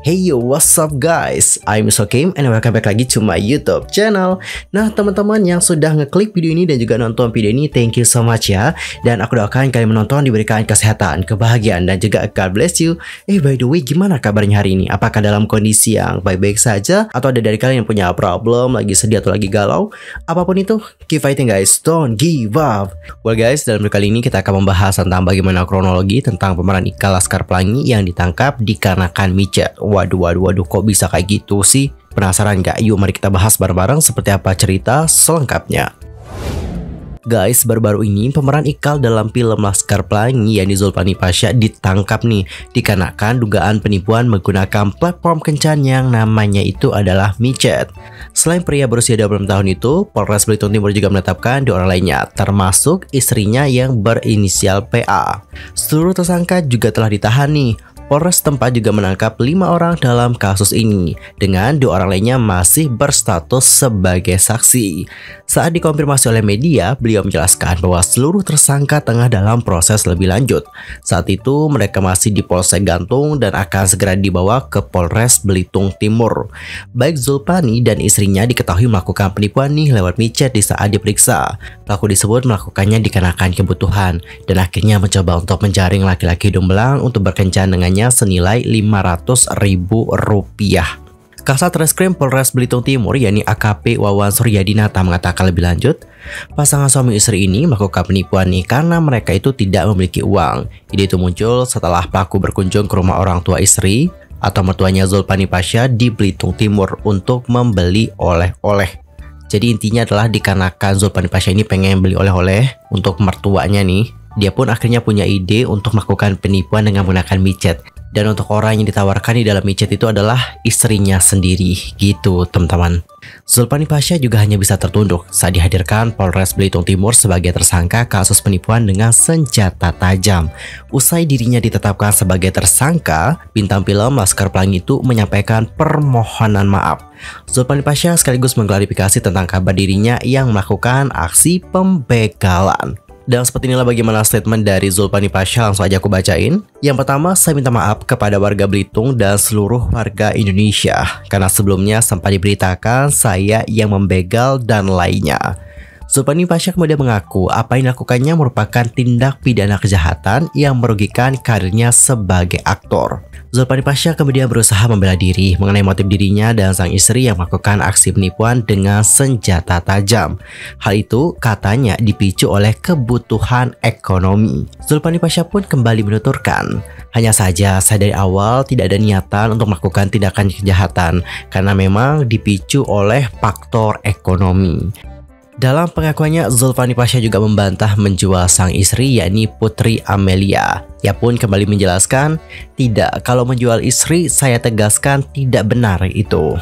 Hey yo, what's up guys? I'm Sokim and welcome back lagi to my YouTube channel. Nah teman-teman yang sudah ngeklik video ini dan juga nonton video ini, thank you so much ya. Dan aku doakan kalian menonton diberikan kesehatan, kebahagiaan dan juga God bless you. By the way, gimana kabarnya hari ini? Apakah dalam kondisi yang baik-baik saja? Atau ada dari kalian yang punya problem, lagi sedih atau lagi galau? Apapun itu, keep fighting guys, don't give up. Well guys, dalam video kali ini kita akan membahas tentang bagaimana kronologi tentang pemeran Ikal Laskar Pelangi yang ditangkap dikarenakan micet. Waduh, kok bisa kayak gitu sih? Penasaran gak? Yuk mari kita bahas bareng-bareng seperti apa cerita selengkapnya. Guys, baru-baru ini pemeran Ikal dalam film Laskar Pelangi yakni Zulpani Pasha ditangkap nih dikarenakan dugaan penipuan menggunakan platform kencan yang namanya itu adalah micet. Selain pria berusia 26 tahun itu, Polres Belitung Timur juga menetapkan 2 orang lainnya, termasuk istrinya yang berinisial PA. Seluruh tersangka juga telah ditahan nih. Polres tempat juga menangkap 5 orang dalam kasus ini, dengan 2 orang lainnya masih berstatus sebagai saksi. Saat dikonfirmasi oleh media, beliau menjelaskan bahwa seluruh tersangka tengah dalam proses lebih lanjut. Saat itu mereka masih di Polsek Gantung dan akan segera dibawa ke Polres Belitung Timur. Baik Zulpani dan istrinya diketahui melakukan penipuan nih lewat micet di saat diperiksa. Pelaku disebut melakukannya dikarenakan kebutuhan dan akhirnya mencoba untuk menjaring laki-laki hidung belang untuk berkencan dengannya senilai Rp500.000. Kasat Reskrim Polres Belitung Timur yakni AKP Wawan Suryadinata mengatakan lebih lanjut, pasangan suami istri ini melakukan penipuan nih karena mereka itu tidak memiliki uang. Ide itu muncul setelah pelaku berkunjung ke rumah orang tua istri atau mertuanya Zulpani Pasha di Belitung Timur untuk membeli oleh-oleh. Jadi intinya adalah dikarenakan Zulpani Pasha ini pengen beli oleh-oleh untuk mertuanya nih, dia pun akhirnya punya ide untuk melakukan penipuan dengan menggunakan micet. Dan untuk orang yang ditawarkan di dalam micet itu adalah istrinya sendiri, gitu teman-teman. Zulpani Pasha juga hanya bisa tertunduk saat dihadirkan Polres Belitung Timur sebagai tersangka kasus penipuan dengan senjata tajam. Usai dirinya ditetapkan sebagai tersangka, bintang film Laskar Pelangi itu menyampaikan permohonan maaf. Zulpani Pasha sekaligus mengklarifikasi tentang kabar dirinya yang melakukan aksi pembegalan. Dan seperti inilah bagaimana statement dari Zulpani Pasha, langsung aja aku bacain. Yang pertama, saya minta maaf kepada warga Belitung dan seluruh warga Indonesia karena sebelumnya sempat diberitakan saya yang membegal dan lainnya. Zulpani Pasha kemudian mengaku apa yang dilakukannya merupakan tindak pidana kejahatan yang merugikan karirnya sebagai aktor. Zulpani Pasha kemudian berusaha membela diri mengenai motif dirinya dan sang istri yang melakukan aksi penipuan dengan senjata tajam. Hal itu katanya dipicu oleh kebutuhan ekonomi. Zulpani Pasha pun kembali menuturkan, hanya saja saya dari awal tidak ada niatan untuk melakukan tindakan kejahatan karena memang dipicu oleh faktor ekonomi. Dalam pengakuannya, Zulpani Pasha juga membantah menjual sang istri yakni Putri Amelia. Ia pun kembali menjelaskan, tidak, kalau menjual istri saya tegaskan tidak benar itu.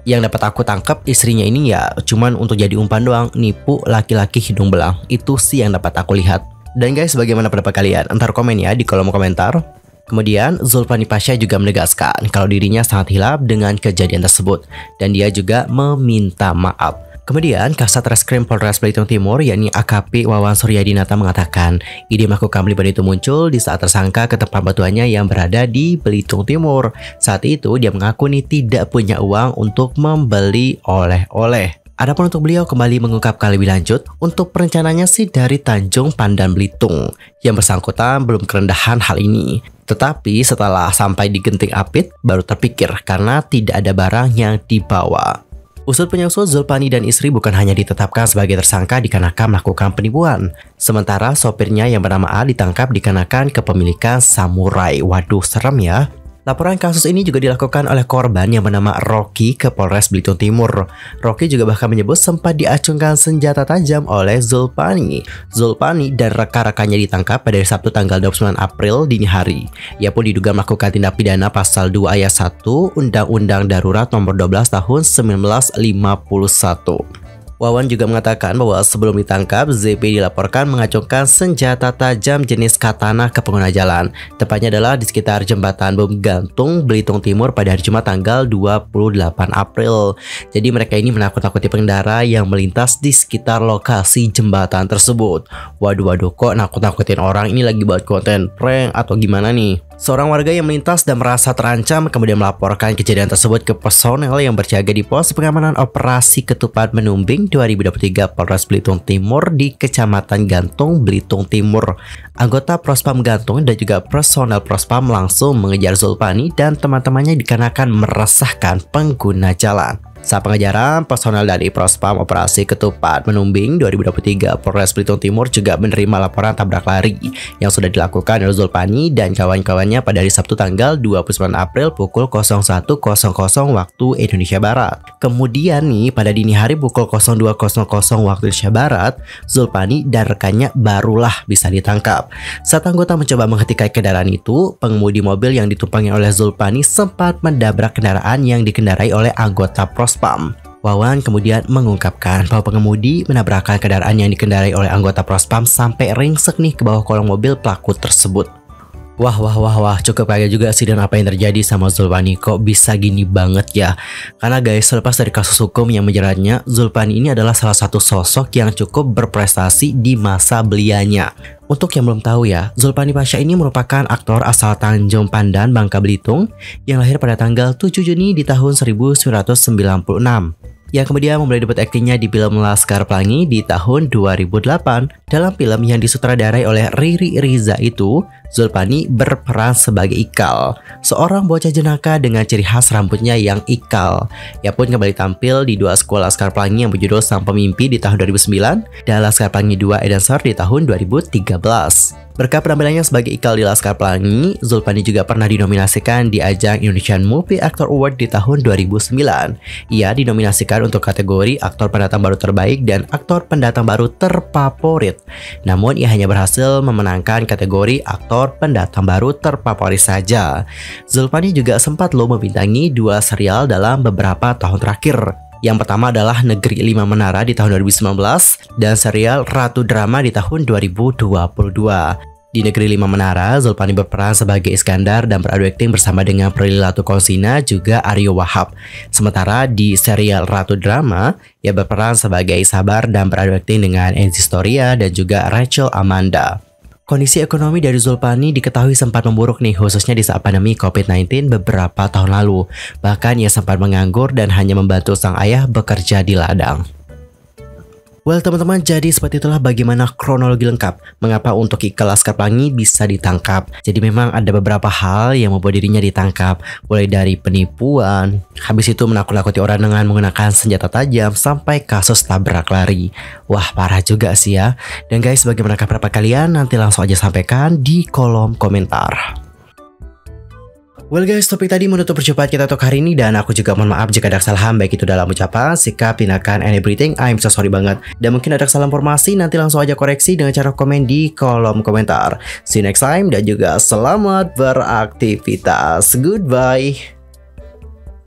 Yang dapat aku tangkap istrinya ini ya cuman untuk jadi umpan doang, nipu laki-laki hidung belang. Itu sih yang dapat aku lihat. Dan guys, bagaimana pendapat kalian? Entar komen ya di kolom komentar. Kemudian Zulpani Pasha juga menegaskan kalau dirinya sangat hilaf dengan kejadian tersebut dan dia juga meminta maaf. Kemudian, Kasat Reskrim Polres Belitung Timur yakni AKP Wawan Suryadinata mengatakan ide melakukan penipuan itu muncul di saat tersangka ke tempat mertuanya yang berada di Belitung Timur. Saat itu dia mengaku nih tidak punya uang untuk membeli oleh-oleh. Adapun untuk beliau kembali mengungkapkan lebih lanjut, untuk perencananya sih dari Tanjung Pandan Belitung. Yang bersangkutan belum kerendahan hal ini. Tetapi setelah sampai di Genting Apit baru terpikir karena tidak ada barang yang dibawa. Usut penyusul, Zulpani dan istri bukan hanya ditetapkan sebagai tersangka dikarenakan melakukan penipuan. Sementara sopirnya yang bernama A ditangkap dikarenakan kepemilikan samurai. Waduh, serem ya. Laporan kasus ini juga dilakukan oleh korban yang bernama Rocky ke Polres Belitung Timur. Rocky juga bahkan menyebut sempat diacungkan senjata tajam oleh Zulpani. Zulpani dan rekan-rekannya ditangkap pada Sabtu tanggal 29 April dini hari. Ia pun diduga melakukan tindak pidana pasal 2 ayat 1 Undang-Undang Darurat Nomor 12 Tahun 1951. Wawan juga mengatakan bahwa sebelum ditangkap, ZP dilaporkan mengacungkan senjata tajam jenis katana ke pengguna jalan. Tepatnya adalah di sekitar jembatan Bom Gantung, Belitung Timur pada hari Jumat tanggal 28 April. Jadi mereka ini menakut-nakuti pengendara yang melintas di sekitar lokasi jembatan tersebut. Waduh, kok nakut-nakutin orang, ini lagi buat konten prank atau gimana nih? Seorang warga yang melintas dan merasa terancam kemudian melaporkan kejadian tersebut ke personel yang berjaga di pos pengamanan operasi Ketupat Menumbing 2023 Polres Belitung Timur di Kecamatan Gantung, Belitung Timur. Anggota Prospam Gantung dan juga personel Prospam langsung mengejar Zulpani dan teman-temannya dikarenakan meresahkan pengguna jalan. Saat pengejaran, personel dari Prospam Operasi Ketupat Menumbing 2023 Polres Belitung Timur juga menerima laporan tabrak lari yang sudah dilakukan oleh Zulpani dan kawan-kawannya pada hari Sabtu tanggal 29 April pukul 01.00 waktu Indonesia Barat. Kemudian nih, pada dini hari pukul 02.00 waktu Indonesia Barat, Zulpani dan rekannya barulah bisa ditangkap. Saat anggota mencoba menghentikan kendaraan itu, pengemudi mobil yang ditumpangi oleh Zulpani sempat mendabrak kendaraan yang dikendarai oleh anggota Prospam. Wawan kemudian mengungkapkan bahwa pengemudi menabrakkan kendaraan yang dikendarai oleh anggota Prospam sampai ringsek nih ke bawah kolong mobil pelaku tersebut. Wah, cukup kaget juga sih dan apa yang terjadi sama Zulpani, kok bisa gini banget ya. Karena guys, selepas dari kasus hukum yang menjeratnya, Zulpani ini adalah salah satu sosok yang cukup berprestasi di masa belianya. Untuk yang belum tahu ya, Zulpani Pasha ini merupakan aktor asal Tanjung Pandan, Bangka Belitung yang lahir pada tanggal 7 Juni di tahun 1996. Yang kemudian memulai debut aktingnya di film Laskar Pelangi di tahun 2008. Dalam film yang disutradarai oleh Riri Riza itu, Zulpani berperan sebagai Ikal, seorang bocah jenaka dengan ciri khas rambutnya yang ikal. Ia pun kembali tampil di dua sequel Laskar Pelangi yang berjudul Sang Pemimpi di tahun 2009 dan Laskar Pelangi 2 Edansar di tahun 2013. Berkat penampilannya sebagai Ikal di Laskar Pelangi, Zulpani juga pernah dinominasikan di ajang Indonesian Movie Actor Award di tahun 2009. Ia dinominasikan untuk kategori aktor pendatang baru terbaik dan aktor pendatang baru terfavorit. Namun ia hanya berhasil memenangkan kategori aktor pendatang baru terfavorit saja. Zulpani juga sempat membintangi dua serial dalam beberapa tahun terakhir. Yang pertama adalah Negeri Lima Menara di tahun 2019 dan serial Ratu Drama di tahun 2022. Di Negeri Lima Menara, Zulpani berperan sebagai Iskandar dan beradu akting bersama dengan Prilly Latukonsina juga Aryo Wahab. Sementara di serial Ratu Drama, ia berperan sebagai Sabar dan beradu akting dengan Enzi Storia dan juga Rachel Amanda. Kondisi ekonomi dari Zulpani diketahui sempat memburuk nih, khususnya di saat pandemi COVID-19 beberapa tahun lalu. Bahkan ia sempat menganggur dan hanya membantu sang ayah bekerja di ladang. Well teman-teman, jadi seperti itulah bagaimana kronologi lengkap mengapa untuk Ikal Laskar Pelangi bisa ditangkap. Jadi memang ada beberapa hal yang membuat dirinya ditangkap, mulai dari penipuan, habis itu menakut-nakuti orang dengan menggunakan senjata tajam, sampai kasus tabrak lari. Wah, parah juga sih ya. Dan guys, bagaimana pendapat kalian? Nanti langsung aja sampaikan di kolom komentar. Well guys, topik tadi menutup perjumpaan kita untuk hari ini dan aku juga mohon maaf jika ada kesalahan baik itu dalam ucapan, sikap, tindakan, and everything. I'm so sorry banget. Dan mungkin ada kesalahan informasi, nanti langsung aja koreksi dengan cara komen di kolom komentar. See you next time dan juga selamat beraktivitas. Goodbye.